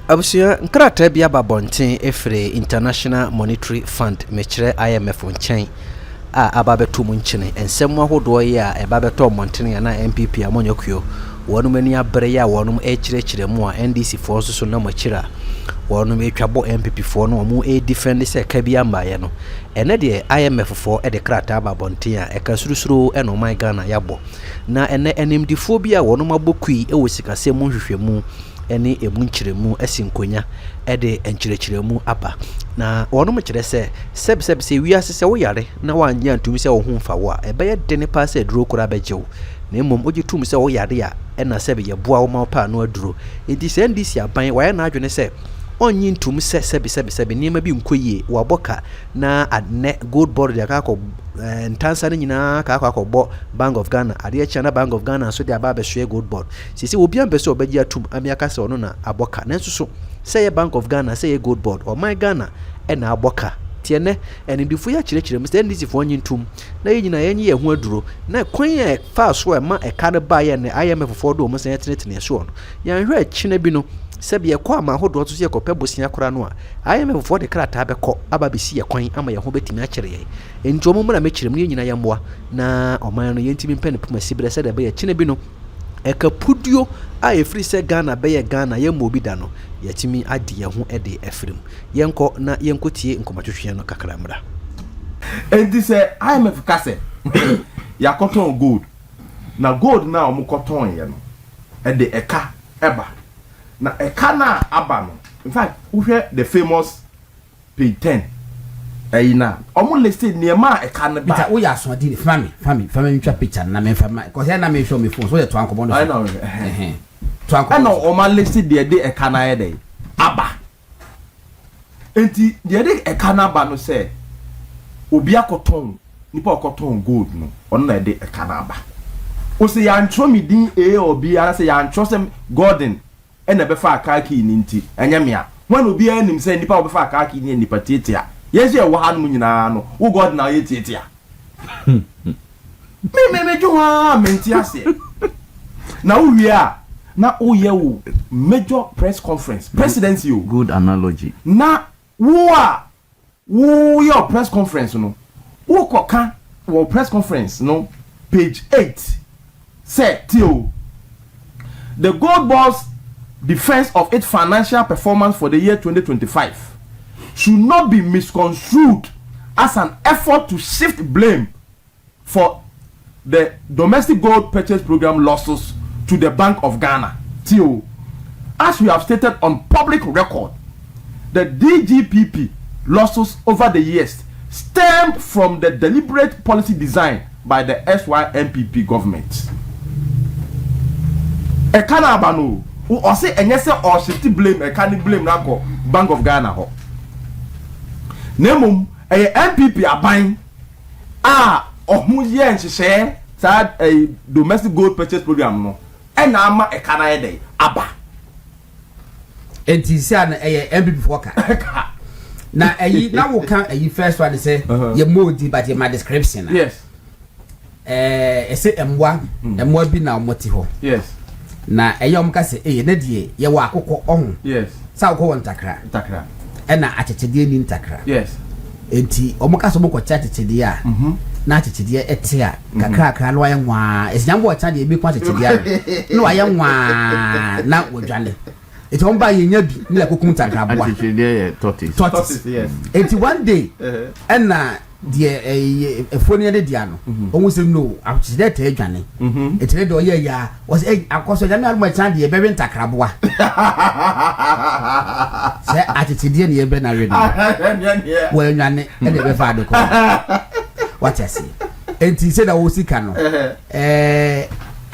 Abusia nkrata bia babonten efre International Monetary Fund mechire IMF nchen a ababeto mu nchene ensem ahodo ye a ebabeto montene na MPP amonyokuo wonum ani abre ya wonum echirekire mu a NDC fo so na machira wonum etwabo MPP fo no mu defend se ka bia mbaye no ene de IMF fo de krata babonten a ekasurusuru eno man Ghana yabo na ene enimdifo bia wonum abokui ewosikase mu hwehwemu eni emunchiremu esinkonya ede enchirechiremu aba na wono mchire se wiase se wo yare na wanya ntumi se wo humfa wo a ebe de ne pa se duro kura bejew na emom ogitum se wo yare a ena se be ye boa wo ma pa no aduro enti se NDC aban wa na adwene se onyi ntum se sebe niema bi nkoyie waboka na adne GOLDBOD ya kako ntansa ne nyina kako akọbọ Bank of Ghana ade chana Bank of Ghana so de aba be so GOLDBOD sisi obi ambeso obaji atum amiaka se ono na aboka nanso so say Bank of Ghana say GOLDBOD o my Ghana e na aboka tiene enimdifu ya chirekire mr NDC fo onyi ntum na yenyina yenyi ye ho aduro na kwan ye fa so e ma e ka ne ba ye ne IMF fo do mo sen tenetene so no yan hwe chine bi no sebi ye kwa ma hodo to se kope bosia kora no a IMF fo de krata be ko aba be si ye kwan ama ye ho betimi a kire ye enti omo mra me kire mu nyina ye mboa na oman no yentimi mpene puma sibire se de be ye chine bi no ekapudio a efri se Ghana be ye Ghana ye mobi da no yetimi ade ye ho ede efrim yenko na yenkotie nkomatwehwe no kakra mra enti se IMF kase ya cotton gold na gold na omo cotton ye no ede eka eba na eka na aba no in fact who hear the famous page 10 na omo listed niema eka na ba wo ya so di family twa picture na me fama cause na me show me phone so ye to anko bondo I know to anko na o ma listed de eka na ye dey aba enti de eka na aba no say obi akoton nipa akoton gold no ono na de eka na aba o se ya ntro mi din a obi ara se ya ntro sem Gordon ena be fa akaki ni nti enyamia when obi anim say nipa obi fa akaki ni nipa tietia yes ye wo hanum nyina no wo God na ye tietia me juha menti ase na wo wia na wo ye wo major press conference presidency o good analogy na wo your press conference no wo koka wo press conference no page 8 say tio the GOLDBOD's defense of its financial performance for the year 2025 should not be misconstrued as an effort to shift blame for the domestic gold purchase program losses to the Bank of Ghana. Tio, as we have stated on public record, the DGPP losses over the years stemmed from the deliberate policy design by the SYMPP government. Ekana abano o say enye se o shift blame e can blame na ko Bank of Ghana ho nemum e MPP aban a ohun ye nhihye sa domestic gold purchase program no e na ama e kana ye dey aba enti se an e MPP foka na eyi na wo kan eyi first one say ye modi but ye my description yes e say emwa bi na omoti ho yes na eyom ka se na die ye wa akokọ ohun yes sa ko won takra na achechede ni ntakra yes enti omuka so mko cha achechede a na achechede ete a kakra no aye nwa esinyambo cha de ebi kwa achechede a no aye nwa na wodwale enti omba ye nya bi ni la kokum takra boa achechede ye tortoise yes enti one day na die efoni de dia no ohun se no achechede te adwane enti de oye ya was akoso jami almo cha de ebe ntakra boa se achechede ni ebe na ready well nyane e de be fa de ko what I say enti say that wo sika no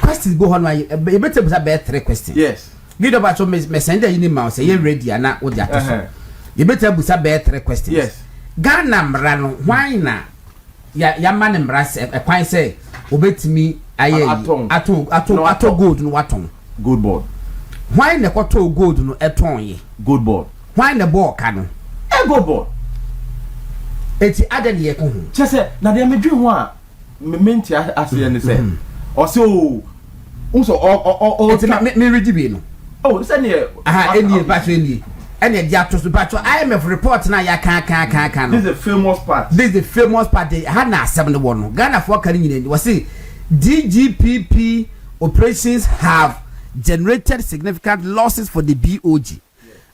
questions go on e better be 3 questions yes give about so me send you ma say you ready na wo dia to so e better be 3 questions yes Ghana mra no why na ya man mra se kwan say obetimi aye ato gold no waton GOLDBOD why na kwato gold no eton ye GOLDBOD why na ball ka no GOLDBOD eti adani ye ko hu chese na de medwi ho a menti ase ne se o se o unso o eti me ready bi no Oh, send here. Any battery any. And the Diatos battery. IMF report now. Ya can. This is the famous part. This is the famous part. They had now 71. Ghana for Canadian. Was see DGPP operations have generated significant losses for the BOG.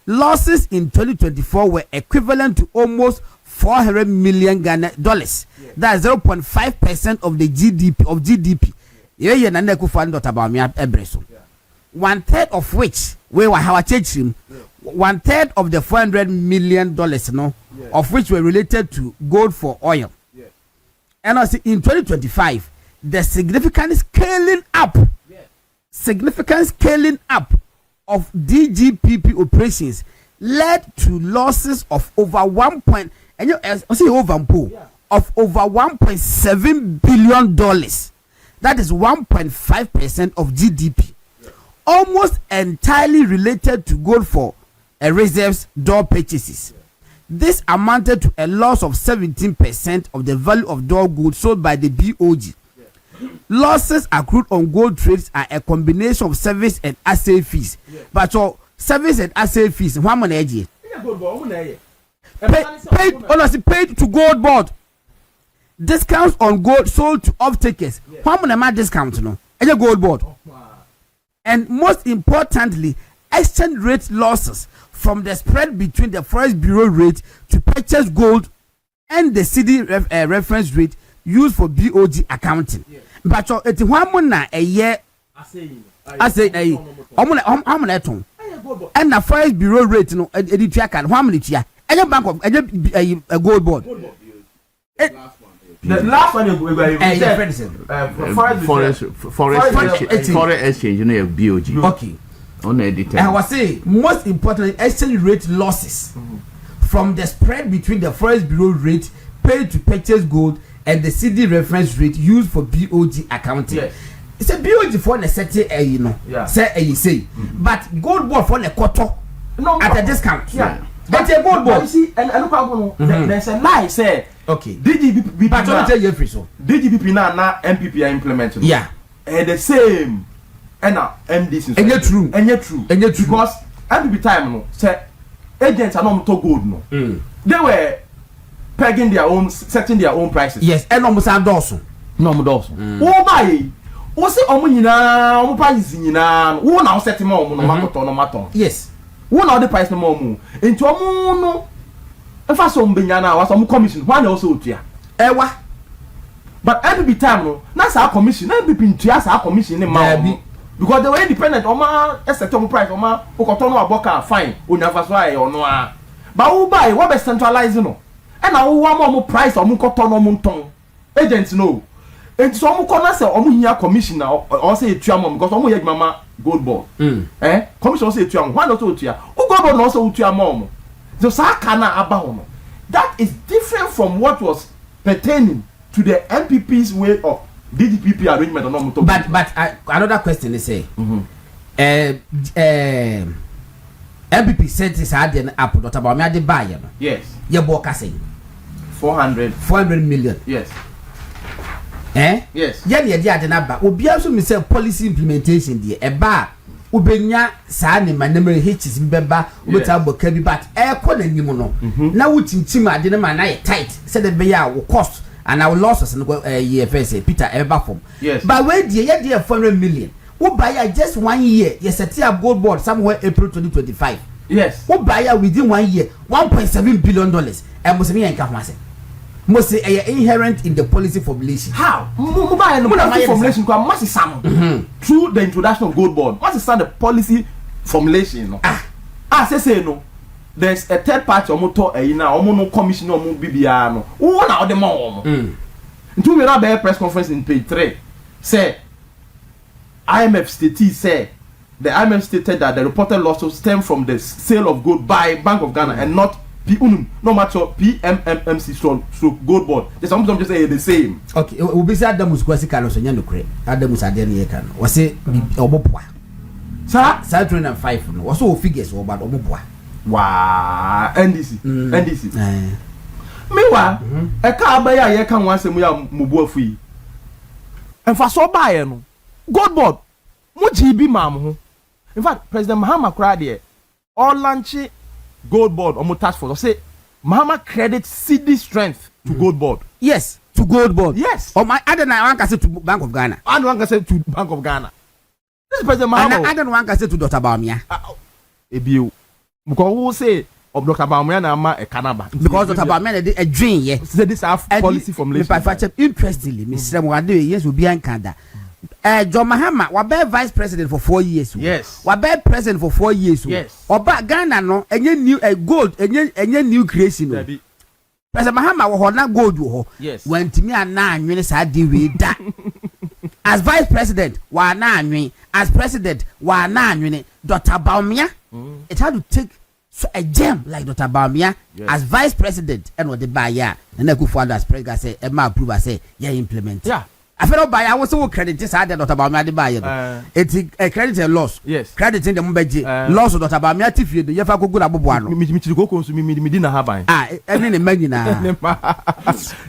Losses in 2024 were equivalent to almost $400 million Ghana dollars. That's 0.5% of the GDP. Yeah, na neku fund about me ebreso. 1/3 of which we were how him. 1/3 of the $400 million of which were related to gold for oil. And also in 2025, the significant scaling up of DGPP operations led to losses of over $1.7 billion. That is 1.5% of GDP, almost entirely related to gold for reserves door purchases. This amounted to a loss of 17% of the value of door goods sold by the BOG. Losses accrued on gold trades are a combination of service and assay fees. But your service and assay fees, how much? Paid to GOLDBOD. Discounts on gold sold to off-takers. How much discount? No, GOLDBOD. And most importantly, exchange rate losses from the spread between the Forex Bureau rate to purchase gold and the CD reference rate used for BOG accounting. But it's one month a year. I say and the Forex Bureau rate no editor can how many year? Any bank of a GOLDBOD. The last one you foreign exchange, you know, BOG. Okay. And I was saying, most importantly, exchange rate losses from the spread between the Forex Bureau rate paid to purchase gold and the CD reference rate used for BOG accounting. Yes. It's a BOG for the setting, say, but GOLDBOD for the quarter at a discount. Yeah. But a GOLDBOD. You see, and look how there's a lie say. Okay. DGPP. But don't tell you free so. DGPP now MPP are implementing. Yeah. And the same. And now NDC. And you're true. Because MPP time no say agents are not to gold no. They were pegging their own, setting their own prices. Yes. And almost Dawson. No Dawson. Oh my. O say omo nyina, omo price nyina. Wo na o set mo omo no makoto no maton. Yes. Wo na o the price no mo omo. Enti omo no efa so mbenya na wa so commission. Why na also otua? Ewa. But every time no, na sa commission, na be ntua sa commission ni ma. Because they were independent, oma set omo price, oma okoto no aboka fine. Onya fa so aye ono a. But who buy, what be centralizing no? And na wo mo price omo koto no mo nton. Agents no. And so omo kona say omo hia commission na o say etua mom because omo ye mama GOLDBOD. Commission say etua. Why not otua? Who GOLDBOD no say otua mom? So Saga na aba hono. That is different from what was pertaining to the MPP's way of DGPP arrangement on omo. But another question is say MPP said this had an app not about me the buyer. Yes. Your book say 400 million. Yes. Yes. Yeah, the number. Obi also me say policy implementation there. Eba ubenya saa ne manamere hitches mbeba ubeta boka bi but ko na nim no. Na wutintim ade ne ma na tight. Said the be ya wo cost and our losses no EFS Peter eba form. Yes. But where there 400 million. Wo buy just 1 year. You set up GOLDBOD somewhere April 2025. Yes. Wo buy within 1 year $1.7 billion. And must be enka must say inherent in the policy formulation. How? Policy formulation must some through the introduction of GOLDBOD. Must start the policy formulation. No. Say no. There's a third party omoto no commission no BBR no. Who na the more? Until we have a press conference in page 3. Say IMF stated the IMF stated that the reported losses stem from the sale of gold by Bank of Ghana and not no matter PMMC so GOLDBOD. There's something just say the same. Okay, we be say Adamus kwasi kan so nya no kre. Adamus ade ne yeka no. We say oboboa. Sa 305 no. We so figures we bad oboboa. Wow, NDC. Mewa, e ka abaya ye kan wan semu ya mubu afi. Emfa so baaye no. GOLDBOD mo GB mam ho. In fact, President Mahama Krade all launching gold board or task force. Say Mahama credits CD strength to gold board. Yes, to gold board. Yes. Or my other one can say to Bank of Ghana. And one can say to Bank of Ghana. This is President Mahama. And other one can say to Dr. Bawumia. Ebiu. Because who say of Dr. Bawumia na ama Kanaba. Because Dr. Bawumia did a dream, yeah. Say this half policy formulation. Interestingly, Mr. Mwade, yes, will be in Canada. John Mahama, wabe vice president for 4 years. Yes. Wabe president for 4 years. Yes. Oba Ghana no, enye new gold, enye new creation. President Mahama wo na gold wo. Yes. When timi ana anwene sa di we da. As vice president, wa na anwene. As president, wa na anwene. Dr. Bawumia, it had to take a gem like Dr. Bawumia as vice president and what the buyer and Akufo-Addo as president say, Emma approve say, yeah implement. Yeah. I feel buy I was so credit this had Dr. Bawumia the buyer. It's a credit and loss. Yes. Credit in the Mumbai loss of Dr. Bawumia tifie the yefa go good abubuano. Me go konsu me di na haban. Every imagine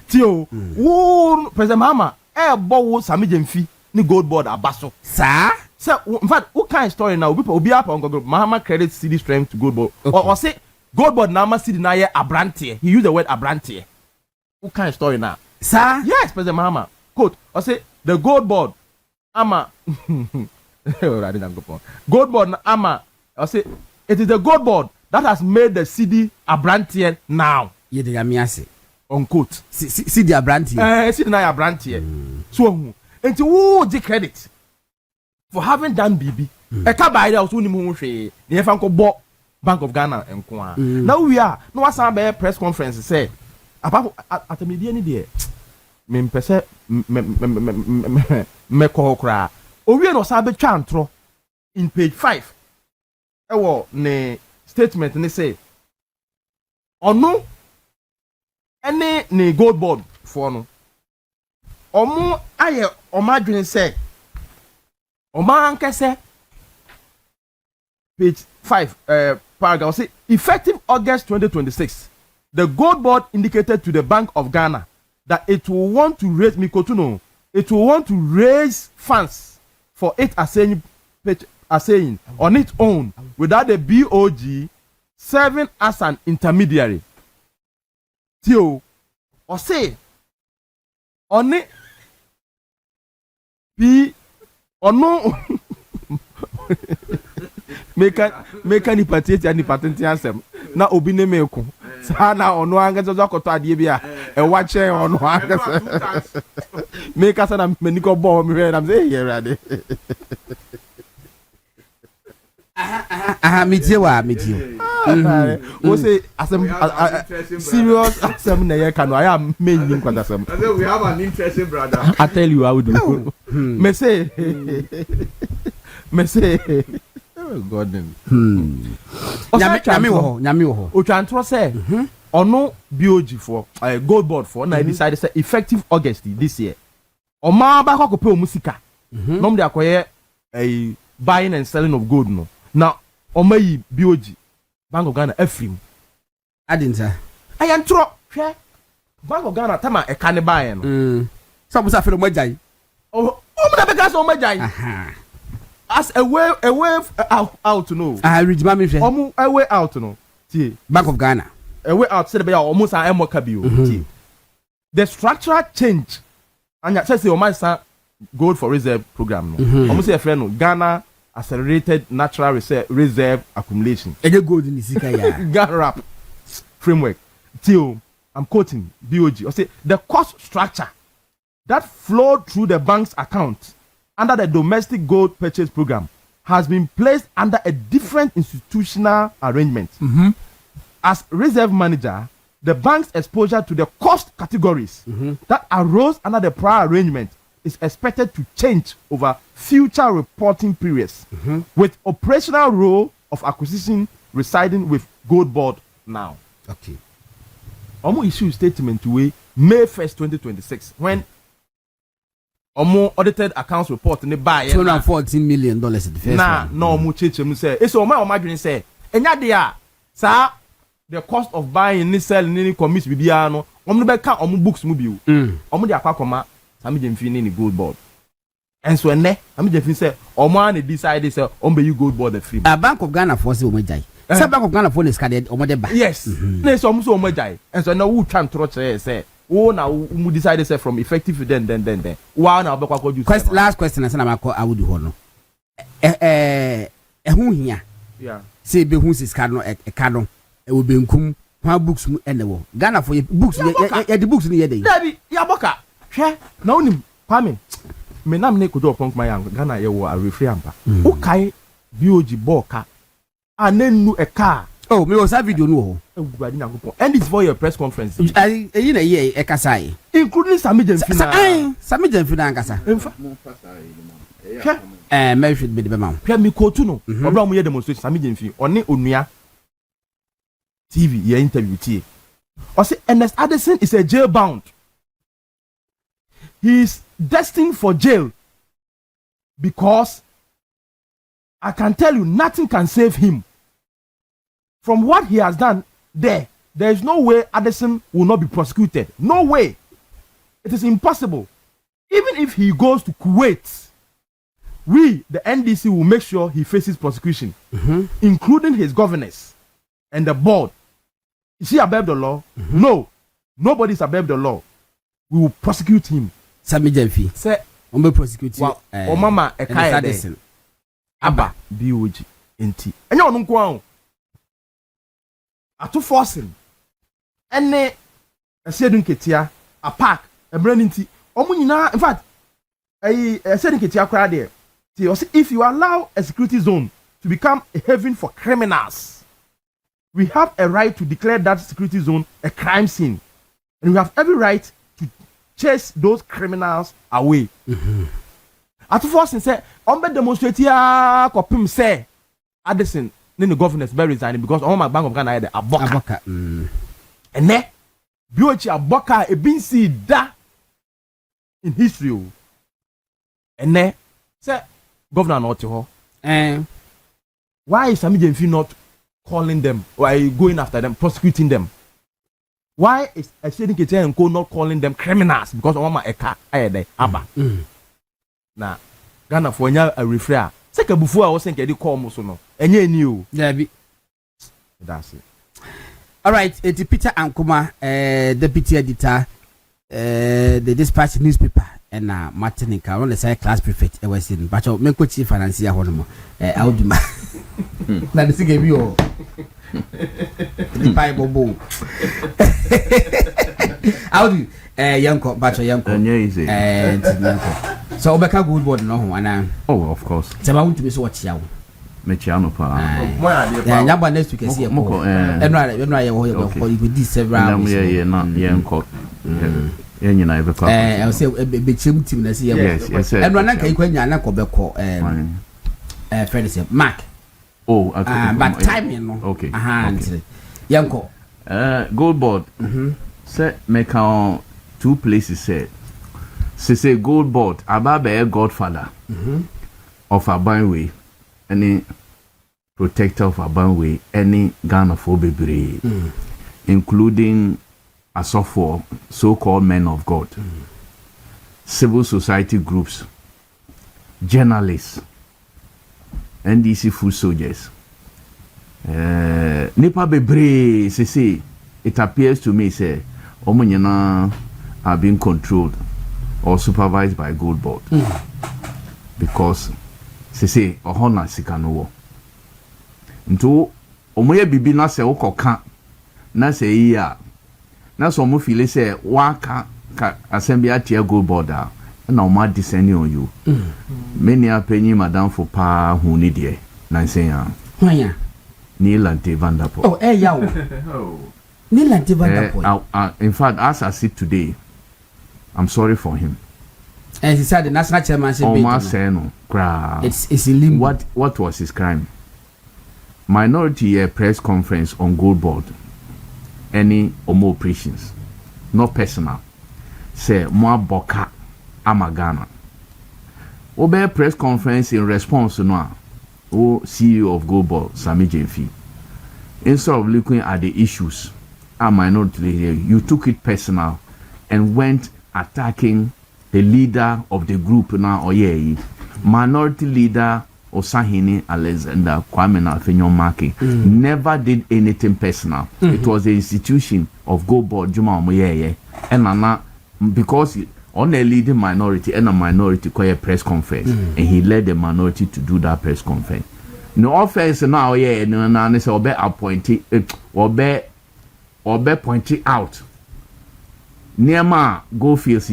Tio, wo President Mahama bo wo Sami Jemfi ni gold board abaso. Sir? So in fact, what kind of story now? Obi up on Google. Mahama credits CD strength to gold board. Or say gold board na ma CD na ye abrantie. He used the word abrantie. What kind of story now? Sir? Yes, President Mahama. Quote, or say the gold board ama gold board ama or say it is the gold board that has made the CD abrantie now. Ye de amiase. Unquote. CD abrantie. CD na abrantie. So enti wo di credit for having done BB. E ka buy there also ni mu hwe. Ne fa nko bo Bank of Ghana enko a. Now we are no wasan be press conference say apart atamedie ni de me mpese me ko kra. Owie no sa be twa antro in page 5. E wo ne statement ni say ono ene ne gold board for no omo aye omadwen say Omankese page 5 paragraph say effective August 2026 the gold board indicated to the Bank of Ghana that it will want to raise Mikotuno it will want to raise funds for it assaying on its own without the BOG serving as an intermediary. Tio or say on it be or no make any patent any patent answer na obi ne meko sa na ono anga zo akoto ade bia e wache ono anga make asa na meniko bo me we na say here ade metie o say asem serious asem na ye kanu aya menyin kwata asem we have an interesting brother. I tell you how do me say oh god nyame wo o twantro say ono BOG for gold board for na decided say effective August this year o ma ba kwa kope o musika nom de akoye buying and selling of gold no na o mayi BOG Bank of Ghana afrim adinta ayantro hwe Bank of Ghana tama e kan buy no so musa fere mo jai o mo da be gas o mo jai as a way out to know rijima me hwe omo a way out no tie Bank of Ghana a way out say be ya omo san emoka bi o tie the structural change anya say o man san gold for reserve program no omo say e friend no Ghana accelerated natural reserve accumulation eje gold ni sika ya Ghana rap framework tie I'm quoting BOG or say the cost structure that flowed through the bank's account under the domestic gold purchase program has been placed under a different institutional arrangement. As reserve manager, the bank's exposure to the cost categories that arose under the prior arrangement is expected to change over future reporting periods, with operational role of acquisition residing with Gold Board now. Okay. Omo issue statement to May 1st, 2026, when Omo audited accounts report in the buy $214 million at the first one. No omo chechem say. It's omo adwin say. Enya de a sa the cost of buying ni sell ni commit bibia no. Omo be ka omo books mu bi o. Omo de akwa koma Sami Jemfi ni Gold Board. and so ne am je fin say o man decide say on be you GOLDBOD the film. Bank of Ghana for say o majai. Say Bank of Ghana for is card o mo de ba. Yes. Na so mo so o majai. And so na who try to say wo na mu decide say from effective then. Wa na obekwa ko juice. Last question na say na makọ awudi ho no. Hu hia. Yeah. Say be hu sis card no e ka no. E wo benkum kwa books mu ene wo. Ghana for books the books ni ye dey. Dabi ya boka. Hwe na onim Kwame. Me nam ne kodo pon kuma yang Ghana ye wo a refree ampa. Wo kai BOG boka. Anenu e car. Oh, me was that video no ho. And it's for your press conference. You na ye e kasai. Including Sami Jemfina. Sami Jemfina nkasa. Me should be the man. Hwe mi ko tu no. Obra mo ye demonstration Sami Jemfi. Oni onua TV ye interview tie. O say Ernest Addison is a jail bound. He is destined for jail because I can tell you nothing can save him. From what he has done there is no way Addison will not be prosecuted. No way. It is impossible. Even if he goes to Kuwait, we, the NDC, will make sure he faces prosecution, including his governors and the board. Is he above the law? No. Nobody is above the law. We will prosecute him. Sami Jemfi. Say, we will prosecute you. O mama Ayeka Aba BOG enti. Enye onu nko an. Ato forcing. Ene esedun ketia a park e brand nti. Omo nyina in fact esedun ketia kwara there. If you allow a security zone to become a haven for criminals, we have a right to declare that security zone a crime scene. And we have every right to chase those criminals away. At first, say, on be demonstrate ya kopim say Addison, then the governors be resigning because all my Bank of Ghana had a boka. And ne, BOG a boka a bin see da in history. And ne, say, Governor not to her. Why is Sami Jemfi not calling them? Why are you going after them, prosecuting them? Why is a Shedin Ketia and Co not calling them criminals? Because all my Eka ayede Aba. Na Ghana for a referral. Seka before I was saying they call Musono. And you knew. That's it. All right, it's Peter Ankuma, deputy editor, the Dispatch newspaper, and Martin and Carol, the class prefect. I was in Bacho Menko chief financier Honmo. I'll do my. Now the thing you. The Bible bowl. I'll do Yanko, Bacho Yanko. And so Obeka GOLDBOD no and oh, of course. It's about to be so what you. Mechiano pa. Nyamba next week see moko enra you go this several years. Na yenko. Nyina ebe kwa. I say be chim team na see yes. Enra na kai kwanya na ko be ko friend say Mark. Oh, but timing no. Okay. Yanko. GOLDBOD. Say make on two places said. Say GOLDBOD Ababe godfather of Abanwe, any protector of Abanwe, any Ghana for bebre, including Asofo, so-called men of God, civil society groups, journalists, NDC food soldiers. Nipa bebre, say it appears to me say omunyana are being controlled or supervised by GOLDBOD because say ohona sika no wo nto omoye bibi na se ukoka na se iya na so mo feel say waka ka assembly atia GOLDBOD na o ma descend on you many apenyi madam for pa hu ni de na say ya hwan Nilante Vanderpool. Oh yawo Nilante Vanderpool. In fact, as I see today, I'm sorry for him. And he said the national chairmanship. It's in limbo. What was his crime? Minority press conference on GOLDBOD. Any homo operations, not personal. Say more boka amagana. Obe press conference in response to no. CEO of GOLDBOD, Sami Jemfi. Instead of looking at the issues, you took it personal and went attacking the leader of the group now oye minority leader Osahini Alexander Kwame Afenyo Maki never did anything personal. It was the institution of GOLDBOD Juma Omoyeye and because on a leading minority and a minority call a press conference and he led the minority to do that press conference. No offense now no say obe appointed obe pointed out Niema Goldfields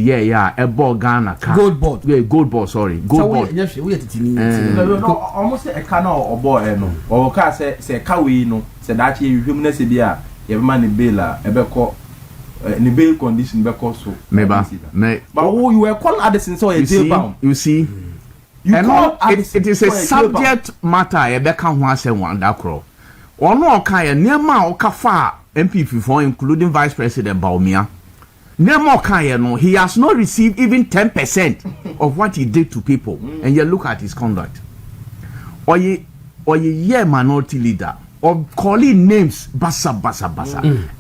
ebo Ghana ka GOLDBOD. Yeah, GOLDBOD, sorry. GOLDBOD. No, almost a can or boy no. Or ka say ka we no. Say that you humanity bia ye man ni bail ebeko ni bail condition beko so. Meba. But who you were called Addison so you bound. You see. It is a subject matter ebeka ho asem wanda kro. Ono oka ye niema oka fa MPP for including Vice President Baumia. Nemo Kayano, he has not received even 10% of what he did to people. And you look at his conduct. Or ye minority leader, or calling names basa.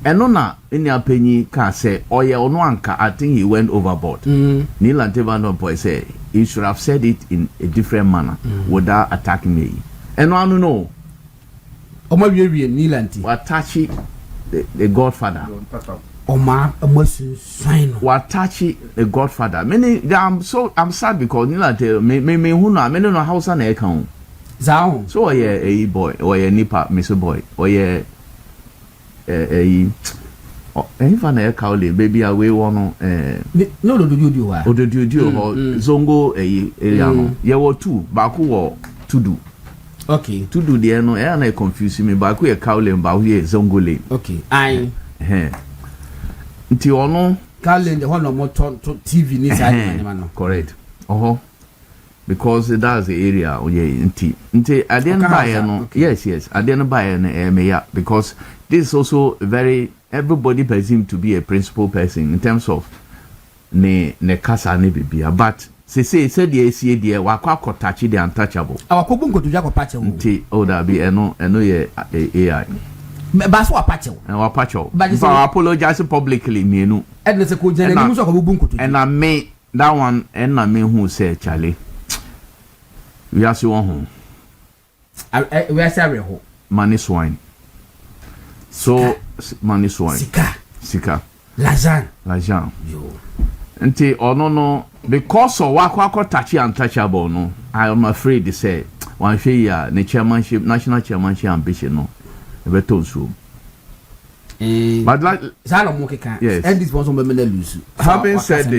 And ona in your opinion can say, or ye onwanka, I think he went overboard. Neil and Tevano boy say he should have said it in a different manner without attacking me. And I don't know. Watachi, the Godfather. Watachi the Godfather. I'm sad because Nila tell me who know house na account. Zao. So a boy or a nipa Mr. Boy or a infant kauli baby away one no do you or zongo area ye were two baku or to do. Okay. To do the no and confusing me baku a kauli and bahu zongo lane. Okay. I nti ono calendar one more TV ni side man correct because that's the area nti at the end by no yes at the end by no because this is also very everybody presume to be a principal person in terms of ne kasa ne bibia but say the AC there wakwa touch the untouchable awakobun ko tuja ko patch nti that be eno ye AI but so apache and wapacho but I apologize publicly mienu and se ko jene ni muso ko bubun ko and I me that one and I me who say Charlie we are so home we are sorry ho money swine so money swine sika lajan yo nti ono no because of wakwa touch untouchable no I am afraid to say one share the chairmanship national chairmanship ambition no but like yes. And this was lose. Having said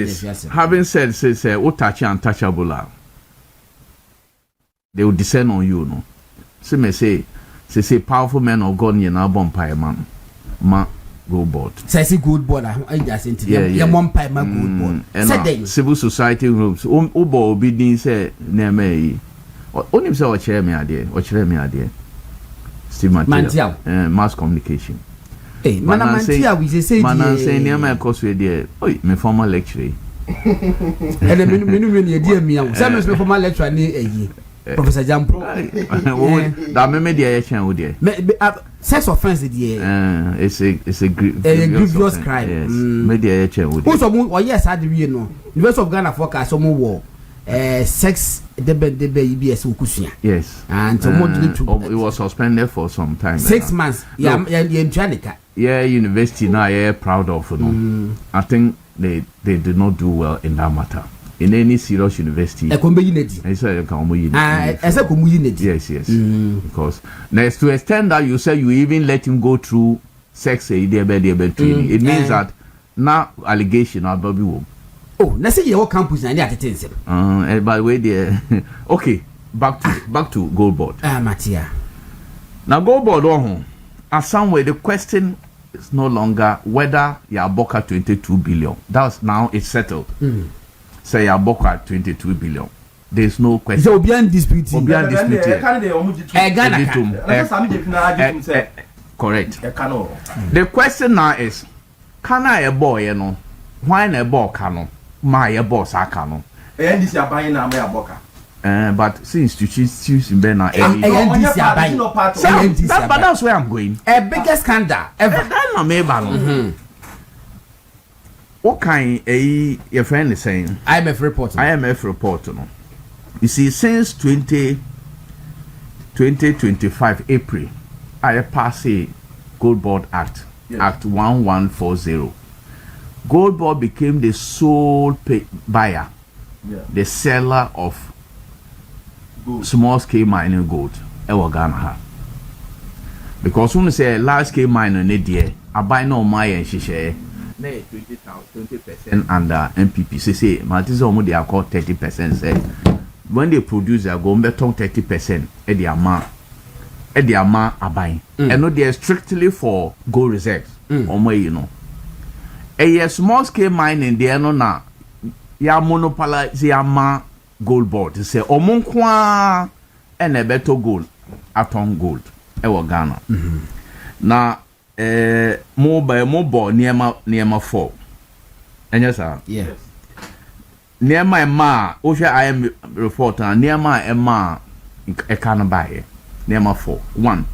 this, say touch untouchable, they will descend on you, no. So may say powerful men of God in our bonfire man, GOLDBOD. Say GOLDBOD. I just yeah, one pie my GOLDBOD. And civil society groups. Ubo obedience say near me. Only say what chair me idea. Mass communication. Hey, Mantia, we say, man, say near my course with the my former lecturer. And the minimum dear me, some former lecturer near Professor Jampo. That may be a channel with you. Sex offense, it's a grievous crime. Yes, maybe a channel with you. Yes, I do, you know. University of Ghana forecast some more war. Sex EBS ukusia. Yes. And it was suspended for some time. 6 months. Yeah, university now proud of I think they did not do well in that matter. In any serious university. Yes. Because next to extend that you say you even let him go through sex training. It means that now allegation or Bobby Wom. Oh, let's say your campus and that it is. By the way, there. Okay, back to GOLDBOD. Matia. Now GOLDBOD, as some way the question is no longer whether Yaboka 22 billion. That's now it's settled. Say Yaboka 22 billion. There's no question. So beyond dispute. Correct. The question now is, can I a boy, why a boy cano? My boss, I cano. NDC are buying a boka. But since you choose in Bena, but that's where I'm going. A biggest scandal ever. what kind your friend is saying? IMF report. IMF report, no. You see, since 2025 April, I passed a Gold Board Act, Act 1140. Gold Board became the sole buyer, the seller of small scale mining gold. Ghana. Because when you say large scale mining, I buy no my and she share 20% under MPP. Say, Maltese they are called 30%. Say, when they produce, they go better 30% at the amount are buying. And no, they are strictly for gold reserves. You know. A small scale mining, they are no na ya monopolize ya Gold Board. Say, omunkwa and a better gold, atom gold. Ghana. Now, mobile near 4. And yes, sir. Yes. Near my Osha I am reporter, near my Emma, I can't buy it. Near 4. 1.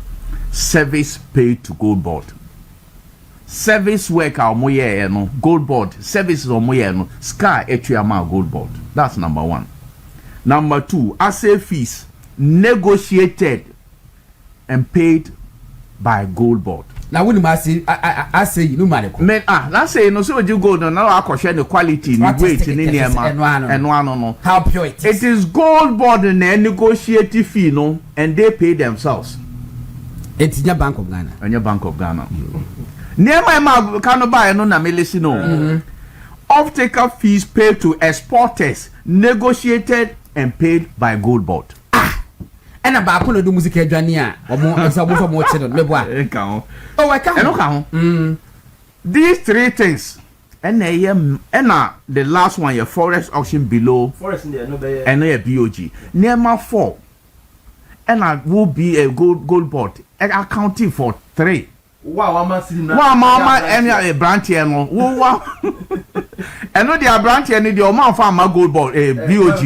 Service paid to Gold Board. Service work our moye no Gold Board. Services on moye no Sky etuama Gold Board. That's number 1. Number 2. Assay fees negotiated and paid by Gold Board. Now when I say you know man let's say no so you go now I question the quality and weight in and one how pure it is. It is Gold Board and they negotiate fee no and they pay themselves. It's in your Bank of Ghana. On your Bank of Ghana. Near my can buy no na me listen no. Off-taker fees paid to exporters negotiated and paid by Gold Board. And about to do music Jania or more for more children. Oh, I can't. These 3 things. And the last one, your forest auction below. Forest in there, no and a BOG. Near my 4. And I will be a Gold Board. Accounting for 3. Wow, mama, and a branch here. Wow. And no, they are branch and the amount farm Gold Board, a BOG.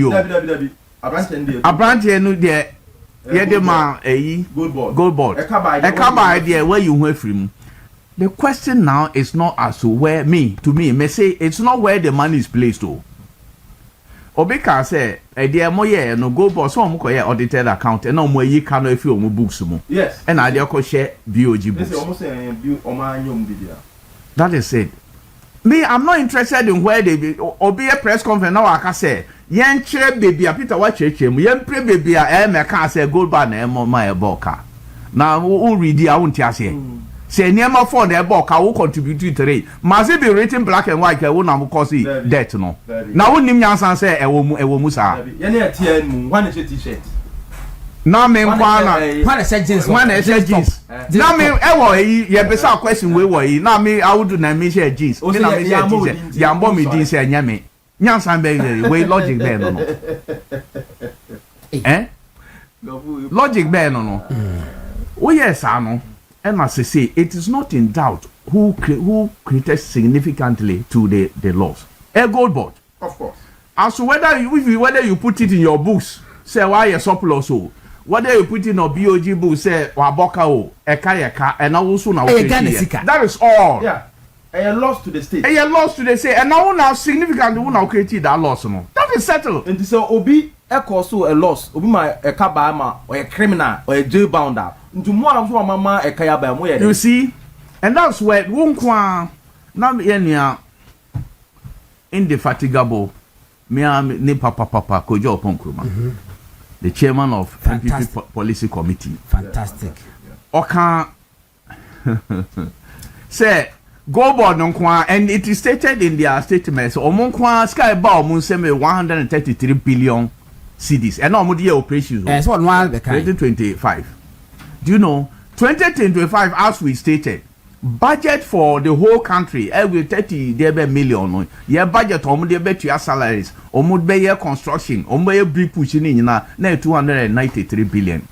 A branch here, no, there. Yeah, the man, Gold Board. A idea where you went from. The question now is not as to where to me, may say it's not where the money is placed to. Obeka say, a dear moye no Gold Board, so I'm going audited account, and no more ye can if you books. Yes. And I dare share BOG books. That is it. Me, I'm not interested in where they be or be a press conference now. I can say. Yen chere baby a Peter watch chem yen pre baby a me can say Gold Bar na my boka na who read I won't say say near for the boka who contribute to it must be written black and white who na cause debt no na who nim nyansan say e wo mu sa yen e tie mu one t-shirt na me nkwana one jeans na me e wo yi ye be sa question we wo yi na me I would do na me share jeans me na me share jeans ya mbo me jeans e nya me nyansan be we logic be no logic be no oh yes no and as I say it is not in doubt who created significantly to the laws a Gold Board of course as to whether you put it in your books say why you surplus so whether you put it in a BOG book say waboka o eka and also na that is all yeah. A loss to the state. A loss to the state, and now significantly who now created that loss. No, that is settled. And so Obi also a loss. Obi my a kabama or a criminal or a jail bounder. Into more of mama a kayaba moya. You see, and that's where Wunkwa now indefatigable. Me ni papa Kojo Ponkruma, the chairman of MPP Policy Committee. Fantastic. Oka say. Gold Board and it is stated in their statements. Omonkwa Sky Bar Munseme 133 billion cedis. And no year operations. Yes, 2025. Do you know 2025 as we stated? Budget for the whole country every 30 million. Yeah, budget bet your salaries. Be construction. Be pushing in na 293 billion.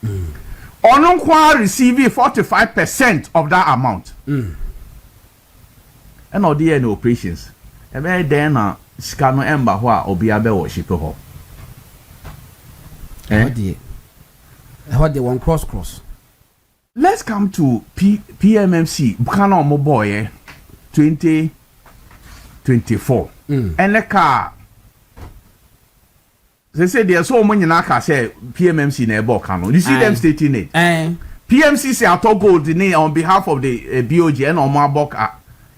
Ononkwa receiving 45% of that amount. And all the operations. A very then scano ember wha or be a bell worship ho. What they want cross. Let's come to PMMC. Bukano mo boy 20 2024 and the car they say there's so many naka say PMMC na ebo kano. You see them stating it. PMC say ato gold on behalf of the BOG and on my book.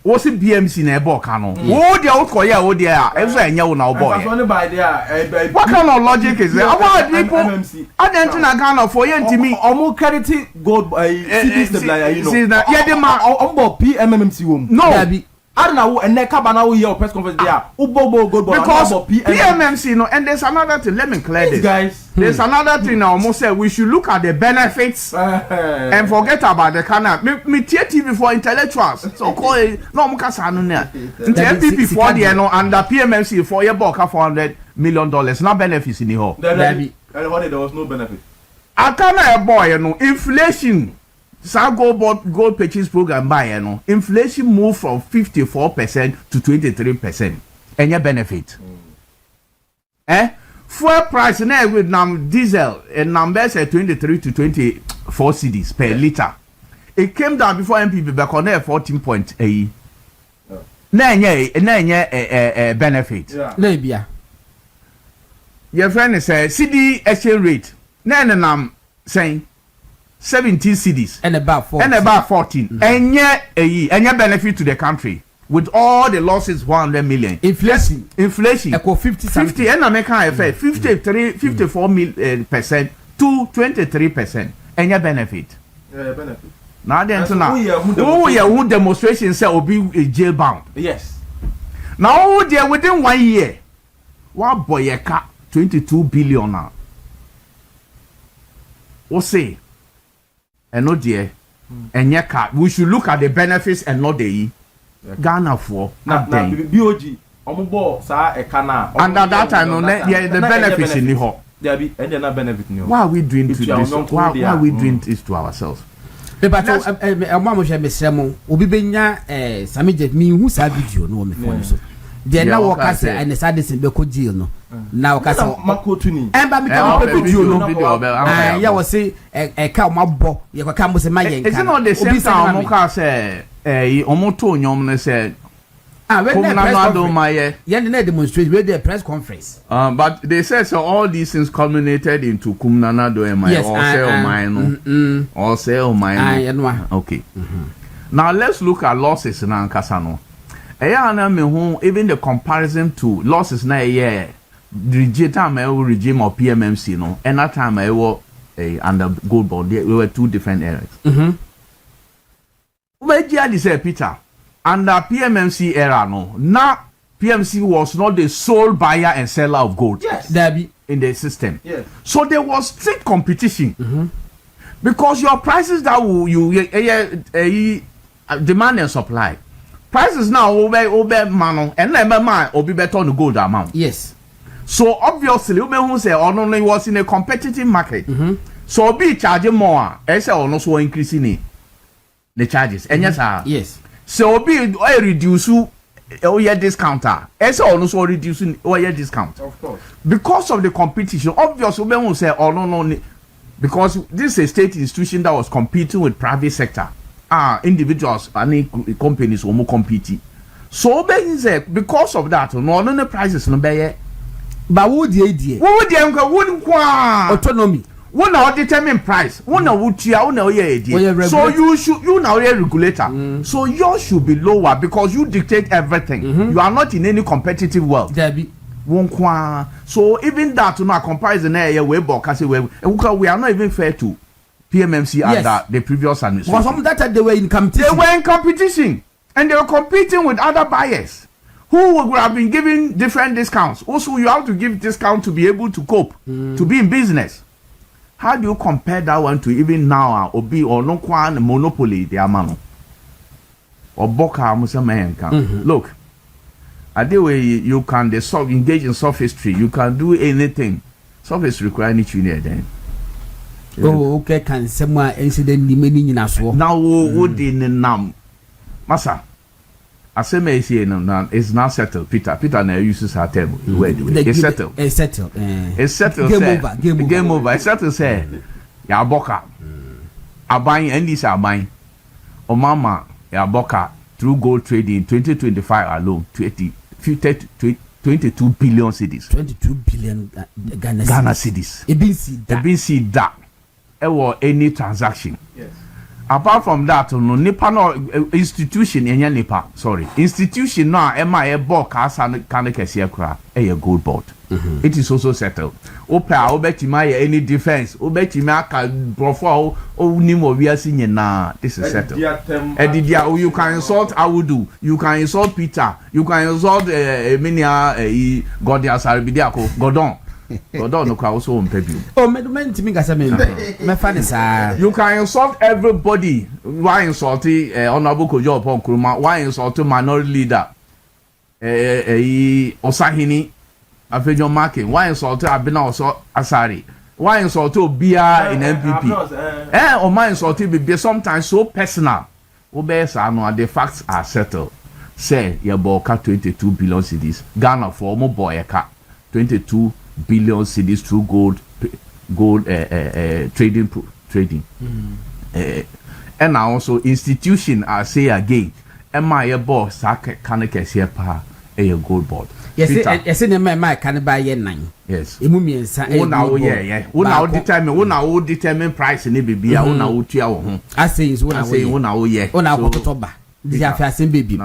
What's it PMC na ebo kano? Oh dear, oh yeah, oh dear. Every anya now boy. What kind of logic is there? About people, I don't know Ghana for you to me. Almost carry gold CDs you know. Yeah, the man on PMMC no. I don't know, and next now we press conference there. Because PMMC, no, and there's another thing. Let me clear this, guys. There's another thing. I almost said we should look at the benefits and forget about the canal. Me TV for intellectuals. So call it no mukasa no near. MPP for the no under PMMC for your bulk $400 million. No benefits in the whole. There was no benefit. I can't a boy, you know, inflation. Saga gold purchase program by inflation moved from 54% to 23%. Any benefit? Fuel price now with diesel and numbers at 23 to 24 cedis per liter. It came down before MPP back on there 14.8. Nanya benefit. Maybe. Your friend says CD exchange rate. Nana saying 17 cedis and about 14. And yeah, benefit to the country with all the losses 100 million. Inflation. Equal 50 and American 54% to 23%. And yeah, benefit. Benefit. Now then, who demonstration say will be jail bound. Yes. Now there within 1 year, what Ayeka 22 billion now. What say? And no dear, and yet we should look at the benefits and not the Ghana for now BOG under that time the benefits in the hall. There be and not benefit. Why are we doing to this? Why are we doing this to ourselves? But mama shall be some obi benya samije me who sa video no me phone so. There now work as and the sadness in Beko deal no. Now case makotuni. Emba me come video no. Yeah was say e ka ma bo ye kwa ka mo se ma yen ka. Is it not the same time mo ka say omoto nyom ne say when the demonstration where the press conference. But they said so all these things culminated into Kumnanado and my or say mine. Okay. Now let's look at losses in Ankasano. Even the comparison to losses na regime or PMMC no, and that time I was under GOLDBOD. We were two different areas. Where did say Peter? Under PMMC era no, now PMC was not the sole buyer and seller of gold. Yes, in the system. Yes. So there was strict competition because your prices that you demand and supply. Prices now obey mano and never mind obi better on the gold amount. Yes. So obviously obi who say only was in a competitive market. So be charging more. Say also increasing the charges. And yes. So be reduce your discounter. Say also reducing your discount. Of course. Because of the competition, obviously obi who say no because this is a state institution that was competing with private sector. Individuals and companies will compete. So because of that, no the prices no be. But what the autonomy. One now determine price. One now would so you now a regulator. So yours should be lower because you dictate everything. You are not in any competitive world. So even that no comparison we are not even fair to PMMC under the previous administration. Because that they were in competition. They were in competition. And they were competing with other buyers who would have been giving different discounts. Also, you have to give discount to be able to cope, to be in business. How do you compare that one to even now or be or no one monopoly the amano? Or Boka Musa Look, at the way you can engage in sophistry, you can do anything. Sophistry requires anything then. Oh, okay. Can someone incident the many in us? Now, would in the nam, Massa. I say, may say, no, it's not settled. Peter now uses her table. It's settled. It's settled. It's settled. Game over. It's settled. Say, ya boka. I buying NDC. I buying. Oh, mama, ya boka through gold trading 2025 alone 20 reputed 22 billion cedis. 22 billion Ghana cedis. Ebin that. Or any transaction. Yes. Apart from that, no nipa no institution enya nipa. Sorry, institution no MIA board can kesi kra a gold board. It is also settled. Opa obetima any defense. Obetima aka brofo o nimo wiase nyina. This is settled. Edidia you can insult Awudu, you can insult Peter, you can insult Eminia Godia Saribidiako Godon. Godon no also on pebu. Oh, me you can insult everybody. Why insult Honorable Kojo upon Kuruma? Why insult minority leader? Osahini Afenyo marking. Why insult Abina also Asari? Why insult Obia in MPP? Or my insult be sometimes so personal. The facts are settled. Say your boka 22 billion cedis. Ghana for more boy 22 billion cedis through gold trading. And also institution I say again, MIA boss can here pa a gold board. Yes, my can buy 9. Yes. Now determine price in it be I say is what I say on October. Baby.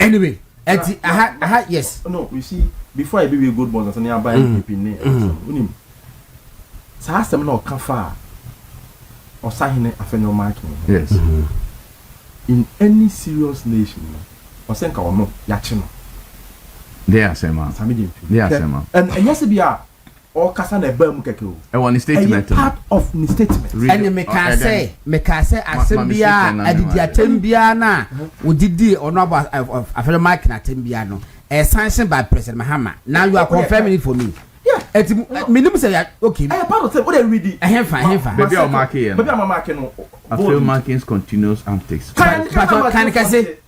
Anyway, yes. No, you see, before I be a good boss, I buy name. Sasam no kafa or Sahine Afenyo marking. Yes. In any serious nation, or Senka or no, Yachino. They are sema. They are sema. And yes, be a or Kasana Bermukeko. I want a statement. Part of the statement. And you make say, Assembia, Adidia Tembiana, who did the honorable of Afenyo marking at Tembiano, as sanctioned by President Mahama. Now you are confirming it for me. Yeah, minimum say okay. I part of them. What I read. I have fine. Maybe I'm marking. Maybe I'm marking. After markings continuous antics. Can I say?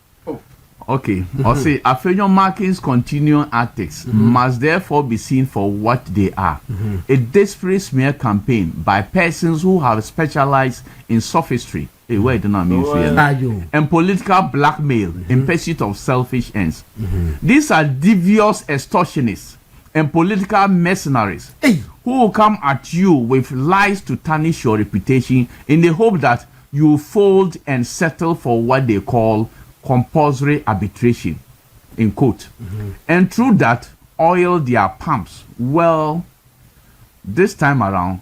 Okay. I'll say Afenyo markings continue antics must therefore be seen for what they are. A desperate smear campaign by persons who have specialized in sophistry. A word do not mean and political blackmail in pursuit of selfish ends. These are devious extortionists and political mercenaries who will come at you with lies to tarnish your reputation in the hope that you fold and settle for what they call compulsory arbitration, in quote, and through that oil their pumps. Well, this time around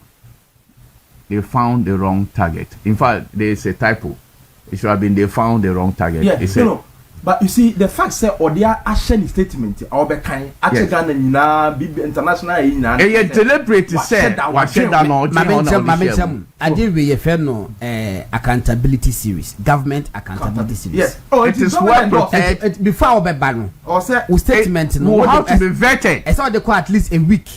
they found the wrong target. In fact, there is a typo. It should have been they found the wrong target. Yeah, but you see, the fact say or their action statement, or be kind, actually Ghana, international, deliberate said, what said that no, I did be a fellow accountability series, government accountability series. Yes, it is well protected before the ban or say statement. No, how to be vetted. I saw the court at least a week.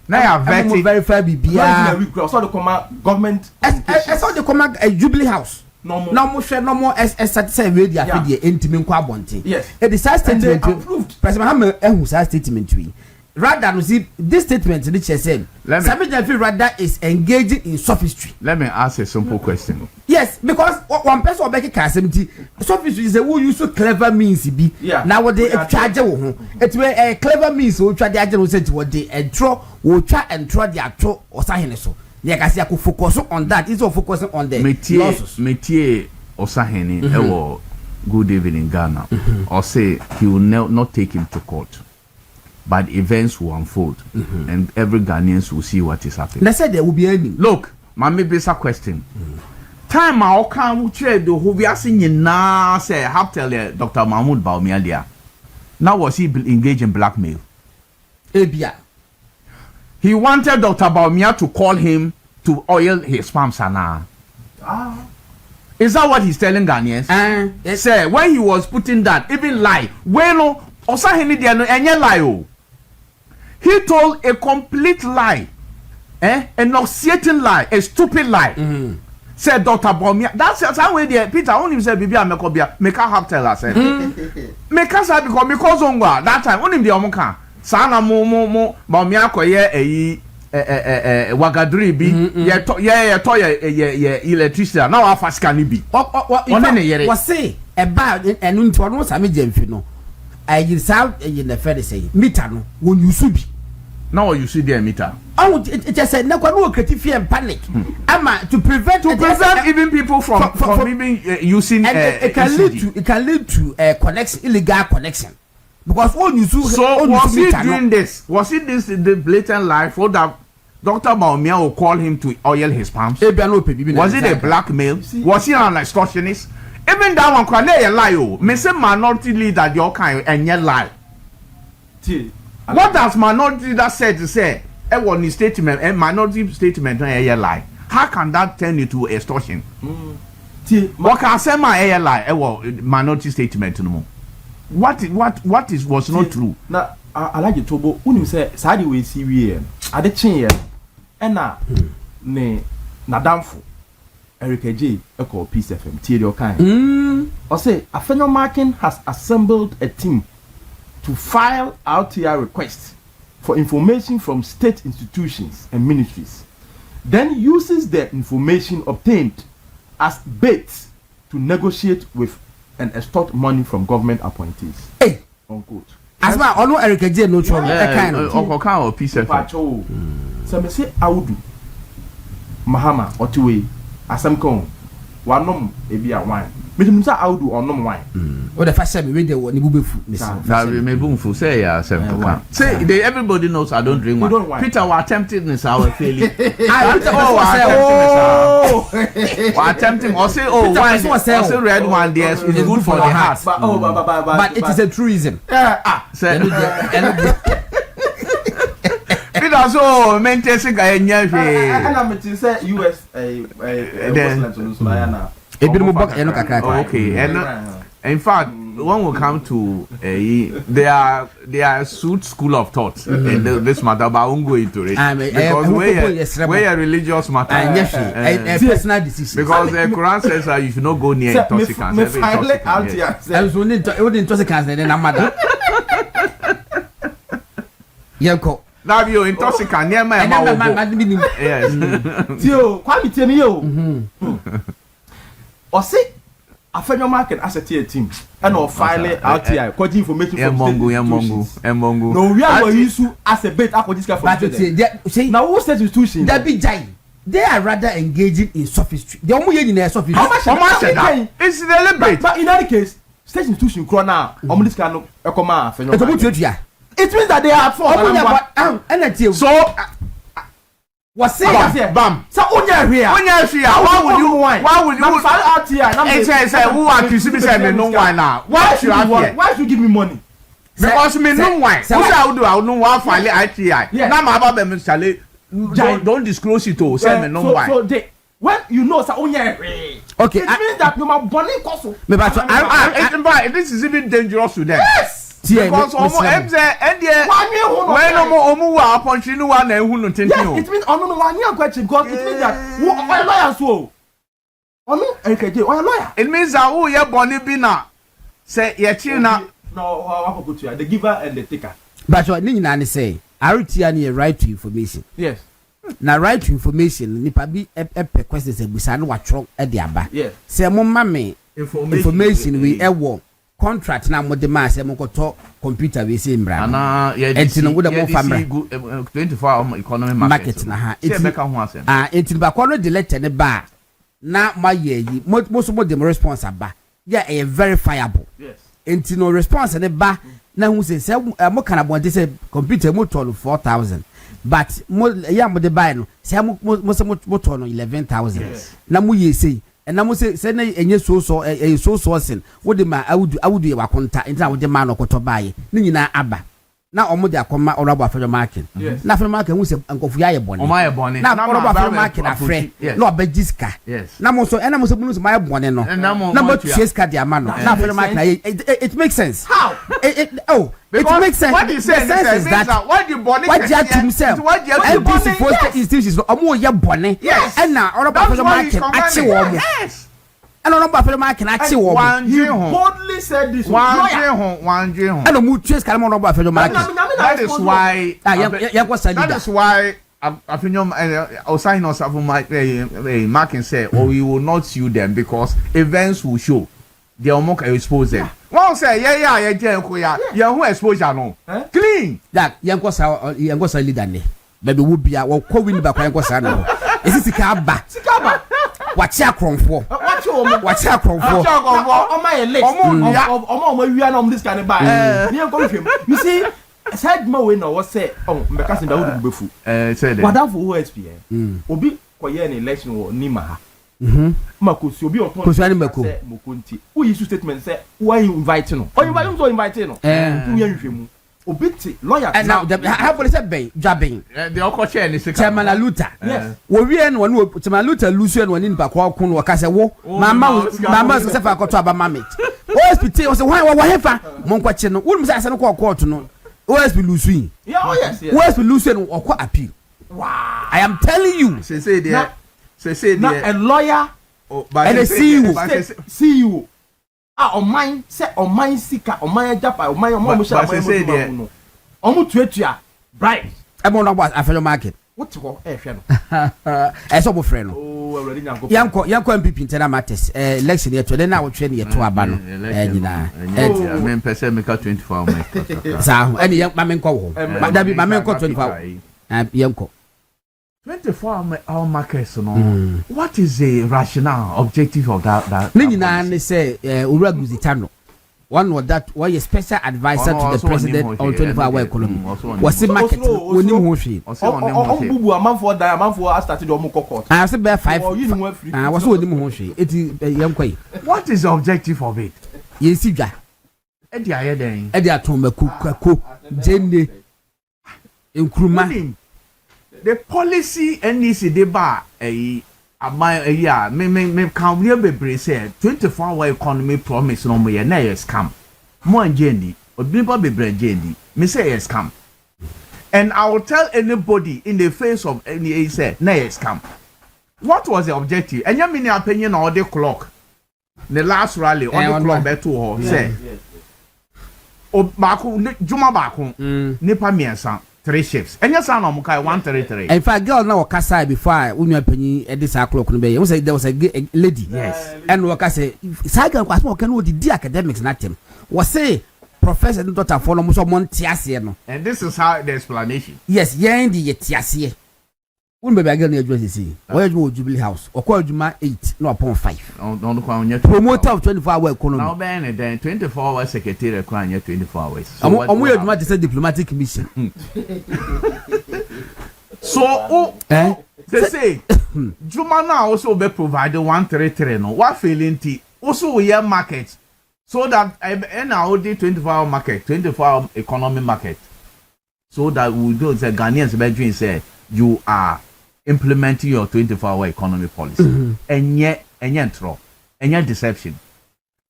Now you vetted very fair. I saw the command government. I saw the command Jubilee House. No more as satisfied with the intimate quabonting. Yes, a disaster statement approved. President Hammer who says statement to rather than see this statement which I said. Sammy rather is engaging in sophistry. Let me ask a simple question. Yes, because one person back at Casimity, sophistry is a who use so clever means be. Yeah, nowadays a charge it's where a clever means will try the agent said what they and throw will try and throw the actor or sign so. I could focus on that. It's all focusing on the losses. Métier Osaheni ewo good evening in Ghana. Or say he will not take him to court, but events will unfold, and every Ghanaians will see what is happening. They said there will be any. Look, Mami basic question. Time I can trade the who we are seeing now. Say have tell Dr. Mahmoud Bawumia. Now was he engaged in blackmail? Ebia. He wanted Dr. Bawumia to call him to oil his palms. Is that what he's telling Ghanaians? Yes. Say, when he was putting that, even lie, when Osahini Diano any lie, he told a complete lie, a nauseating lie, a stupid lie. Said Dr. Bawumia. That's how we did. Peter only said, "Bibi Amekobia, make her have tell us." Make us have because onwa that time only the omuka. Sana mo Bawumia koye wagadri bi ye electricity now afasika ni bi what say about enu nti ono same jemfi no I sound in the fair say meter no when you should be. Now you see their meter. Oh, it just said no creative fear and panic. Ama to prevent even people from even using it can lead to a connection, illegal connection. Because all you do so was he doing this? Was he this in the blatant lie for that Dr. Baumia will call him to oil his palms? Was it a blackmail? Was he an extortionist? Even that one can a lie. Oh, Mr. Minority leader, your kind and yet lie. What does minority leader say to say? A statement, a minority statement, and a lie. How can that turn into extortion? What can I say my lie? A minority statement no more. What was not true? Now, I like it to go. When say, "Sadi we see we at the chain, and na damfo." Ayeka J. Echo Peace FM. Tirio kind. Or say, Afenyo has assembled a team to file RTI requests for information from state institutions and ministries, then uses the information obtained as bait to negotiate with and extort money from government appointees. Hey, unquote. As well, I know Ayeka J. No trouble. Kind of Peace FM. So me say I would do. Mahama Otuwe Asamkon Wanom Ebia wine. Me say I would do onom wine. What the first time we dey ni bubefu. That we may boom for say ya say everybody knows I don't drink wine. Peter was attempting this our failing. We're attempting or say wine or say red wine there is good for the heart. But it is a truism. Peter so maintain guy nyahwe. And I'm to say US okay, and in fact, one will come to they are suit school of thought in this matter, but I won't go into it because we're a religious matter, a personal decision. Because the Quran says that you should not go near intoxicants. I was only intoxicants, and then I'm mad. Yanko. Now you intoxicant near my mouth. Yes. Tio, quality me yo. Or say Afenyo market as a tier team and or file RTI quality information from Mongo. No, we are issue as a bait up for this guy for now who says institution that be giant. They are rather engaging in sophistry. They are more in their sophistry. How much it's deliberate. But in any case, state institution crona this kind of Afenyo. It means that they are for so was say bam. So onya here. Why would you file out here? Say who accuse me say me no wine now. Why should you give me money? Because me no wine. What I do I no one file RTI. Now my baba me chale don't disclose it to say me no wine. So they when you know say onya here. Okay, it means that you ma money cost. Me but this is even dangerous to them. Yes. Because almost when no more punching no one and who no think you. It means on one year question because it means that who are lawyer so. Ayeka J. Lawyer. It means that who ya boni bina say ya china. No, how go to the giver and the taker. But what ni na say RTI ni right to information. Yes. Na right to information nipa bi e questions e busa no watro e de aba. Yes. Say mo ma me information we e wo contract na mo de ma se mo koto computer we say mbra na enti no wo de mo famra 24 hour economy market na ha enti beka ho asem enti ba ko no de letter ne ba na ma ye yi mo so mo de response aba ya e verifiable. Yes. Enti no response ne ba na hu se mo kana bon say computer mo toll 4,000 but mo ya mo de buy no se mo toll no 11,000 na mo ye say and na mo say na enye so sin wo de ma awudu ye wakonta enti na wo de ma no koto baye ni nyina aba na omo de akoma orabo Afenyo market na Afenyo market hu se ankofu ya ye bone na orabo Afenyo market afre na obagiska na mo so na mo so bunu so ma ye bone no na mo tieska de ama no na Afenyo market it makes sense. How it makes sense. What he says is that why the bone what you himself NDC forced institutions omo ye bone and na orabo Afenyo market achi wo mo and on Afenyo market achi wo mo he boldly said this one dream and no trace kan on Afenyo market. That is why that is why Afenyo Osahin Osafo marking say we will not sue them because events will show they almost expose them. One say, yeah, who exposure no. Clean. That yanko sa leader ne. Baby would be a win back yanko sa no. Is it Sikaba? Watch your cromfo. Watch your cromfo. On my list. We are on this kind of buy. You see, aside my winner was say, oh, my cousin Dawood Bufu. Said what that for OSPN? Obi koye an election or Nima. Makusi obi on Kusani Mako. Mokunti. Who is statement say why you inviting no? Or you inviting no? Tu Obiti lawyer. And now how police bay jabbing. The Oko chair is Chairman Aluta. Yes. We and one Chairman Aluta Lucian one in Bakwa Kun Wakasa wo. Mama was a got to have a mammy. OSPT was a whatever. Monquachino. Wouldn't say a court no. OSP Lucy. Yeah, oh yes. OSP Lucian or what appeal. Wow. I am telling you. Say there. Say there. A lawyer and a CEO. On mine, set on mine seeker, on my japa, on my mom, say there. Almost to bright. I'm on about Afenyo market. What's what? As a friend. Oh, already now. Young MPP internal matters. Election year to then I will train you to Abano. And men per se make 24 hours. So, any young mamma call. That be mamma call 24 young 24-hour markets, no. What is the rationale, objective of that? Nina say, Uraguzitano. One was that was a special advisor to the president on 24-hour economy. Was the market when you motion? A month for diamond for us started on Moko. I said, bear 5. I was with him. It is a young quay. What is the objective of it? You see, Jack. Eddie Ayeden. Eddie Atomaku, Jenny, Nkrumah. The policy NDC deba me can we be say 24-hour economy promise no me na yes scam mo anjendi obiba be brejendi me say yes scam, and I will tell anybody in the face of any say na yes scam. What was the objective? And you mean your opinion on the clock the last rally on the clock beto ho say o baako juma baako nipa miensa 3 shifts. And yes, I'm 133. In fact, girl now Wakasa before when you penny at this o'clock. There was a lady. Yes. And Wakasa Saga was more can the academics not him. Was say Professor Dr. Follow Musomon Tiasiano. And this is how the explanation. Yes, Yandy Tiasie. When baby girl near Jersey, where you Jubilee House or call Juma 8, no upon 5. On the crown yet. Promoter of 24-hour economy. Now, Ben, and then 24-hour secretary crown yet 24 hours. So, we are to say diplomatic mission. So, they say, Juma now also be provided 133. No, what feeling tea? Also, we have markets so that now the 24-hour market, 24-hour economy market, so that we don't say Ghanaians bedroom say you are implementing your 24-hour economy policy, and yet deception,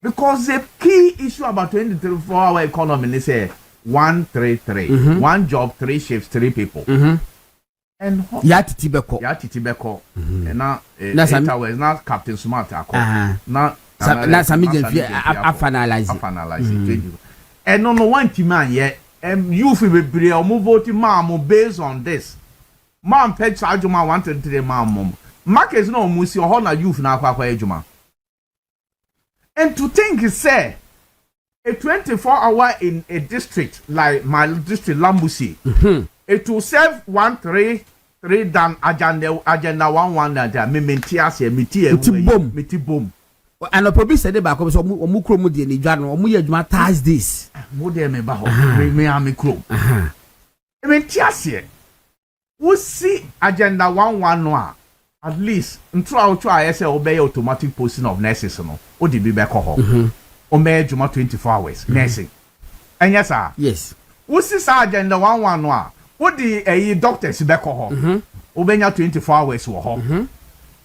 because the key issue about 24-hour economy is say 133, 1 job, 3 shifts, 3 people, and Yati Tibeko, and now 8 hours, not Captain Smart, not some finalizing, and no one man yet, and you feel be move voting mom based on this. Mom pet Sajuma wanted to the mom. Markets no musi or honor youth now kwa ejuma. And to think is say a 24-hour in a district like my district Lambusi, it will serve 133 than agenda 11 that me mentias miti boom. And the probably said about so mukro mudi ni jano omu yeduma Thursdays. Mode me ba ho. Me am kro. Mentias we see agenda 11 no at least throughout I say obey automatic posting of nurses no o di bi be ko ho o me juma 24 hours nursing and yes sir yes we see agenda 11 no o di doctors be ko ho o be nya 24 hours wo ho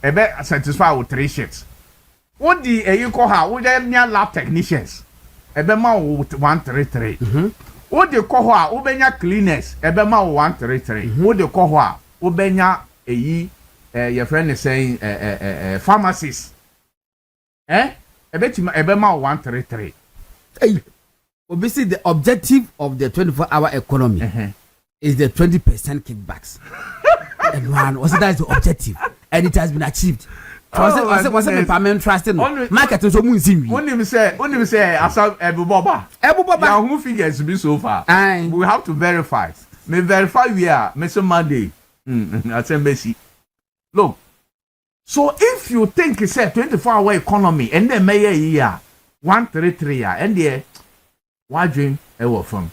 e be satisfy with 3 shifts o di ko ha o dey nya lab technicians e be ma 133 o de ko ho a obenya cleaners ebe ma 133 o de ko ho a obenya your friend is saying pharmacists ebe ma 133 obviously the objective of the 24-hour economy is the 20% kickbacks and man was that is the objective and it has been achieved Was a payment trust in market so moon see. Only say asa ebuboba. Ebuboba Who figures be so far. We have to verify. Me verify we are Mr. Monday. At embassy. Look. So if you think it's a 24-hour economy and then may year 133 and there why dream ever from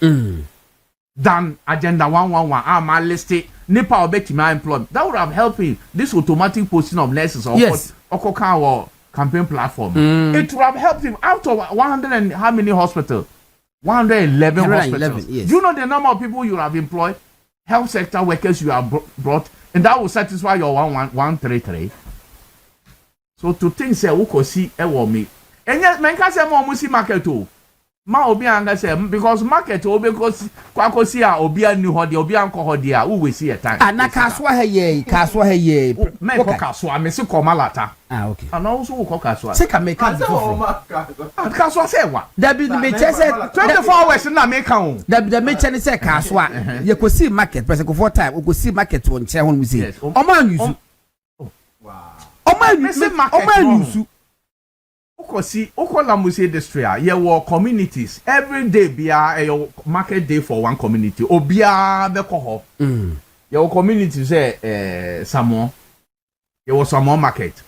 than agenda 111 my list nipa obeti my employment that would have helped me this automatic posting of nurses or or campaign platform it would have helped him out of 100 and how many hospitals 111 hospitals. Yes. Do you know the number of people you have employed, health sector workers you have brought, and that will satisfy your 133. So to think say who could see me and yet men can say more see market too ma obi anga say because market obi because kwako see a obi anu hodi obi anko hodi a who we see a time na kaswa he ye men ko kaswa me se komalata okay and also ko kaswa se ka make kaswa say wa da bi me che say 24 hours na make am da me che ne say kaswa ye ko see market person ko for time ko see market won che hon we see o man use use Ukosi ukola muse district ye wo communities every day bia your market day for one community obia be ko ho ye wo community say Samo ye wo Samo market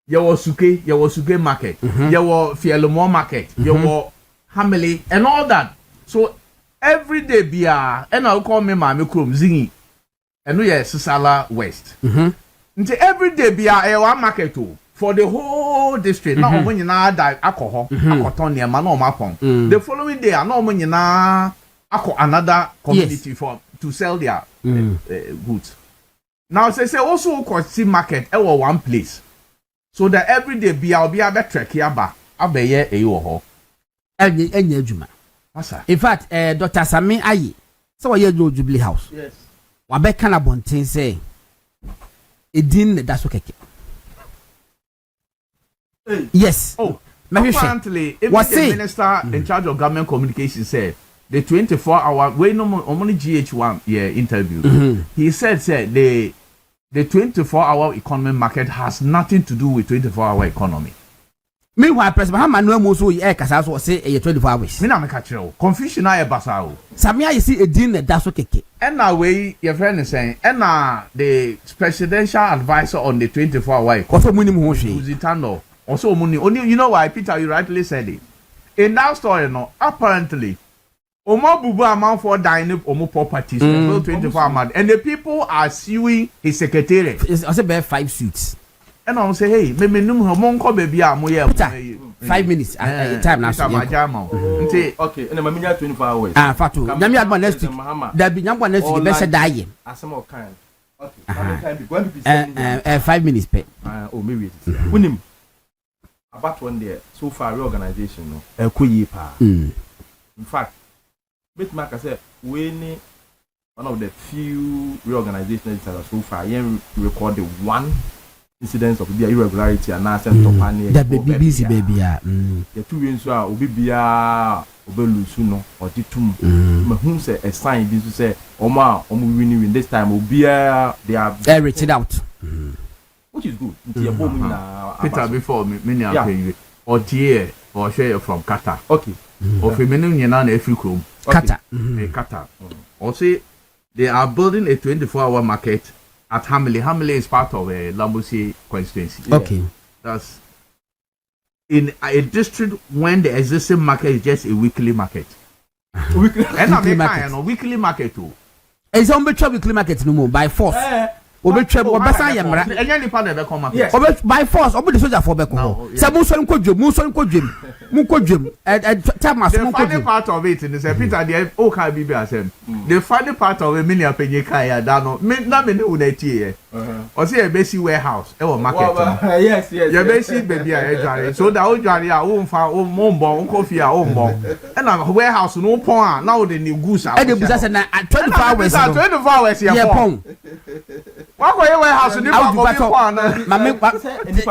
ye wo Suke market ye wo Fielomo market ye wo Hamele and all that so every day bia and I call me mama krom zingi and we Sisala West nti every day bia one market too for the whole district na omo nyina die alcohol akoton ne ma na omo apon the following day na omo nyina another community for to sell their goods now say also ko see market e one place so that every day bia obi be trek ya ba abeye eyi wo ho enya adwuma in fact Dr. Sami Aye so we do Jubilee House yes wa be kana bonten say edin da so keke. Yes. Oh, apparently, if the minister in charge of government communications said the 24-hour, only GH1 interview, he said the 24-hour economy market has nothing to do with 24-hour economy. Meanwhile, President Manuel Musu Ayeka so say 24 hours. Me na me catch you. Confusion na e basa o. Samia you see a din that so keke. And now we your friend is saying and the presidential advisor on the 24-hour economy. Also munim ho hwe. Uzitando. Also money. Only you know why Peter you rightly said it. In that story no apparently Omo bubu amount for dining omo properties 24 hours and the people are suing his secretary. I say bear 5 suits. And I say hey me num monko baby a mo ye 5 minutes time na so okay and me 24 hours fatu nyame adma next week da bi nyambo next week be say daye asem o kan okay 5 minutes pe oh maybe unim about one day so far reorganization no ekoyi pa in fact bit mark say we ni one of the few reorganizations that so far yen record the one incidents of the irregularity and now sent top and the BBC baby the two wins so obi bia obelusu no or titum mahun say a sign bi so say omo win this time obi they are everything out which is good nti ebom na Peter before me ni apen or tie or share from Qatar okay of me no nyina na Africom Qatar Qatar or say they are building a 24-hour market at Hamele. Hamele is part of a Lambusi constituency. Okay. That's in a district when the existing market is just a weekly market. Weekly market too. It's on the weekly market no more by force. Obetwa yemra enya nipa na be come market by force obi soldier for be ko say mu so nkodwem time as mu nkodwem. The funny part of it is Peter the o ka bi asem the funny part of it many apenye kai ya da no me na me ne una tie o say e be si warehouse e wo market yes you be si baby a edware so that o dware a o mfa o mbon o kofi a o mbon e na warehouse no pon a na o de ni goods a e de busa say na 24 hours 24 hours ya pon wako ye warehouse ni pa ko bi pon na mame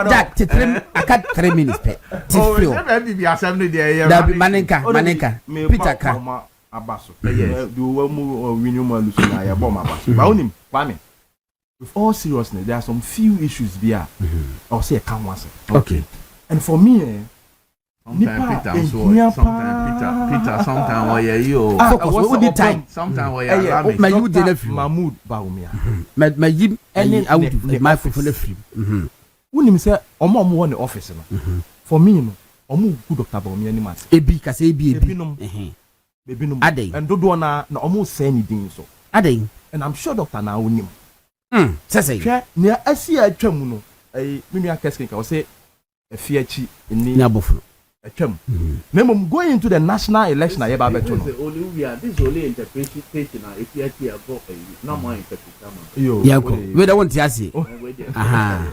Jack titrim aka 3 minutes pe tifio oh e be asem ni de ye da manenka Peter ka abaso do wa mu winu ma lusu na ya bom abaso ba onim kwame with all seriousness, there are some few issues there. I'll say I can't answer. Okay. And for me, sometimes Peter, sometimes why you? Focus. What did time? Sometimes why you? My you did Mahmoud Baumia. My Jim, and I would my phone free. When him say, Omo won the office. For me, no, Omo good Dr. Baumia ni mas. Ebi kase ebi. Baby no. Adeng. And do na almost say anything so. Adeng. And I'm sure Dr. na unim. Say. Hwɛ nea asi atwam no. Me keskin ka say efiachi ni Nabofo. Atwam. Na mom going into the national election na yeba beto no. This only interpretation na efiachi abo na more interpretation. Yo. Yanko. We don't want to ask. Aha.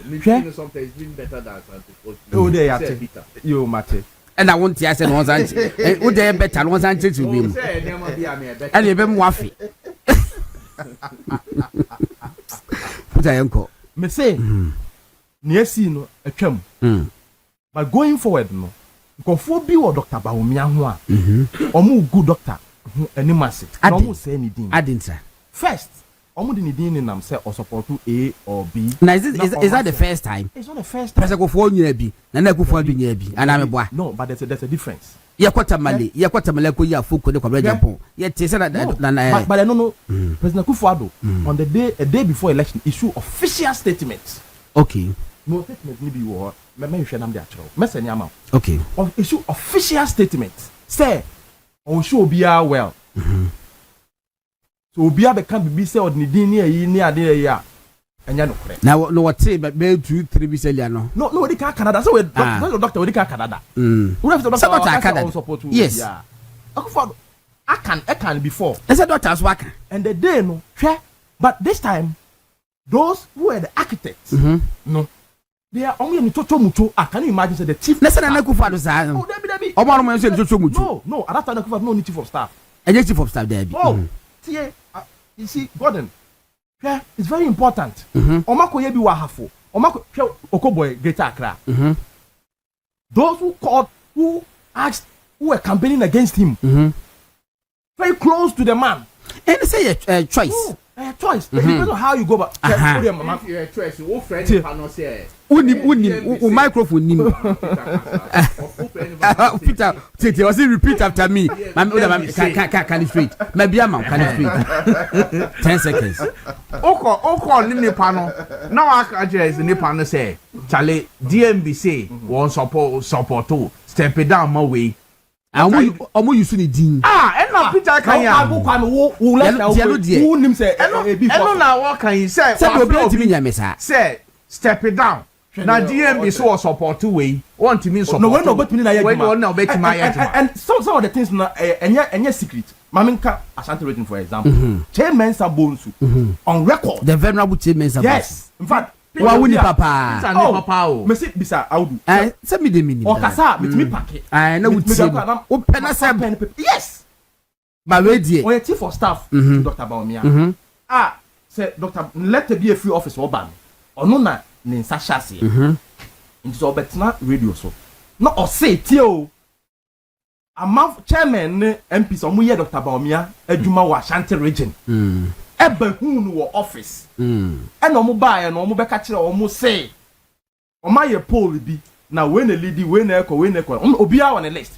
Sometimes it's been better than something. Oh there yate. Yo mate. And I want to ask no Sanche. Who dey better no Sanche to be. And you be mwafi. Put a yanko. Me say near see no atwam. But going forward no nkofo bi wo Dr. Baumia ho a omo good doctor any massive no mo say anything Adinsa first omo di ni nam say or support A or B. Now is that the first time? It's not the first time. Pesa ko fo nyina bi na na ko fo bi nyina bi ana me boa. No, but there's a difference. Ye kwata male ko ya foko de kwa Japan. Ye te say na but no President Kufuor on the day before election issue official statement. Okay. No statement ni bi wo me hwe nam de a chero. Me send am. Okay. Of issue official statement. Say on show Obia well. So Obia be can be say odini ni ayi ni ade ya. Enya no kore. Now no what say be 2-3 bi say no. No we can Canada. So we doctor we can Canada. We have to doctor Canada. Yes. Yeah. I can before. I said doctors work. And the day no, but this time those who were the architects, no, they are only in Toto Mucho. Can you imagine say the chief? Let's say na Kufuor say. Oh, Debbie. Omo no say Toto Mucho. No, at that time Kufuor no need chief of staff. And chief of staff there. Oh, you see, Gordon. Yeah, it's very important. Omako yebi wa hafo. Omako Okoboy Greater Accra. Those who asked, who were campaigning against him, very close to the man. And say a choice. Oh, a choice. It depends on how you go back. If you're a choice, you friend cannot say. Unim microphone nim. Peter, Tete, was repeat after me. Can straight. Maybe I'm can straight. 10 seconds. Oko ni pano. Now I is ni pano say. Charlie DMBC won't support to step it down my way. Omo yusu ni din. And now Peter can ya. Who nim say. Eno na what can you say? Say obi ntimi nya mesa. Say step it down. Na DMB so support two way. Want to mean support. No, when no bet me na when no now bet my and some of the things na enya secret. Maminka Ashanti rating for example. Chairman Sabonsu on record. The venerable chairman Sabonsu. Yes. In fact, wa wuni papa. Oh, me say bisa Audu. Say me de mini. O kasa me packet. Na wuti. O pena say yes. Ma we die. O chief of staff to Dr. Baumia. Say Dr. let there be a free office oban. Ono na ni nsa hyase nti so betna radio so no o say tio ama chairman ne MP so mo ye Dr. Baumia adwuma wa Ashanti region eba hu no office e no mo ba ye no mo beka kire o mo say o ma ye poll bi na we na lead we na ekọ obi a on the list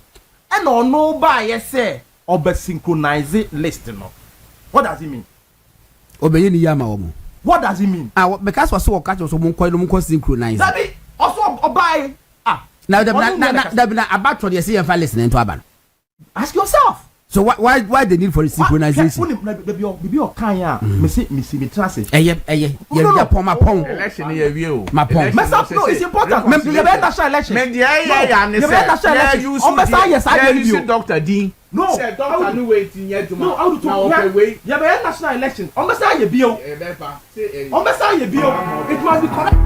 e no no ba ye say oba synchronize list no. What does it mean? Obeye ni yama omo. What does it mean? Because was so catch so mon synchronize. Sabi also obai. Now the about to the say and listening to aban. Ask yourself. So why the need for synchronization? Bibi o kan ya me trase. Yeah pon election here view. Ma pon. Mess up no, it's important. Me be national election. Men yeah ne say. You Dr. Dean. No, say doctor no waiting yet to no, how to wait. Yeah, be national election. On be say ye bio. On be say ye bio. It must be correct.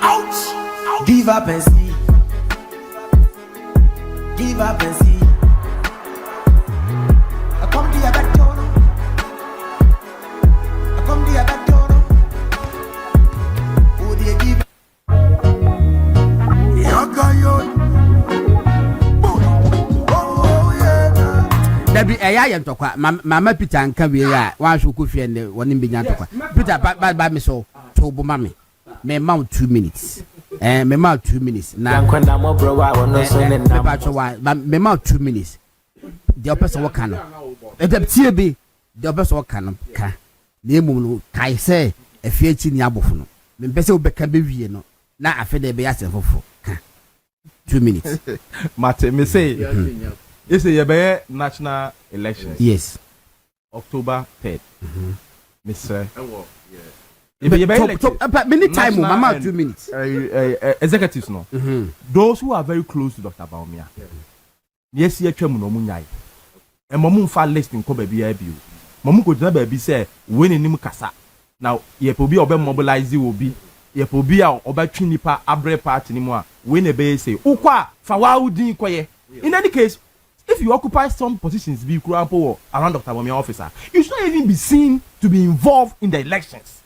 Ouch! Give up and see. Give up and see. I come to your back door. I come to your back door. Who do you give? ya ntokwa mama Peter anka we ya wan hwe ko hwe ne woni mbenya ntokwa Peter ba me so to bo mame me mount 2 minutes me mount 2 minutes na Yankwenda mo bro wa wono so ne me na. ba cho wa me mount 2 minutes the person work no e dey tie bi the person work no ka na emum no kai say afie chi ni abofo no me pese obeka be wie no na afi de be ya senfofo ka 2 minutes Mate, me say, it's a national elections. yes October 3rd. Mr. but many time National mama and, 2 minutes Executives, no. Those who are very close to Dr. Baumia. Yes, you can no munyai. And Mamun far list in Kobe BIB. Mamun could never be say, winning him Kasa. Now, ye will be obe mobilize will be. Ye will be our obe Trinipa Abre part anymore. When a bay say, Ukwa, Fawaudi Koye. In any case, if you occupy some positions, be around Dr. Baumia officer, you should not even be seen to be involved in the elections.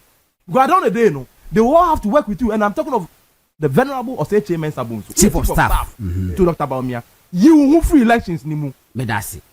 Because at the end of the day, no, they will all have to work with you. And I'm talking of the venerable or say chairman Sabun, Chief of staff. To Dr. Baumia. You will free elections, Nimu. medasi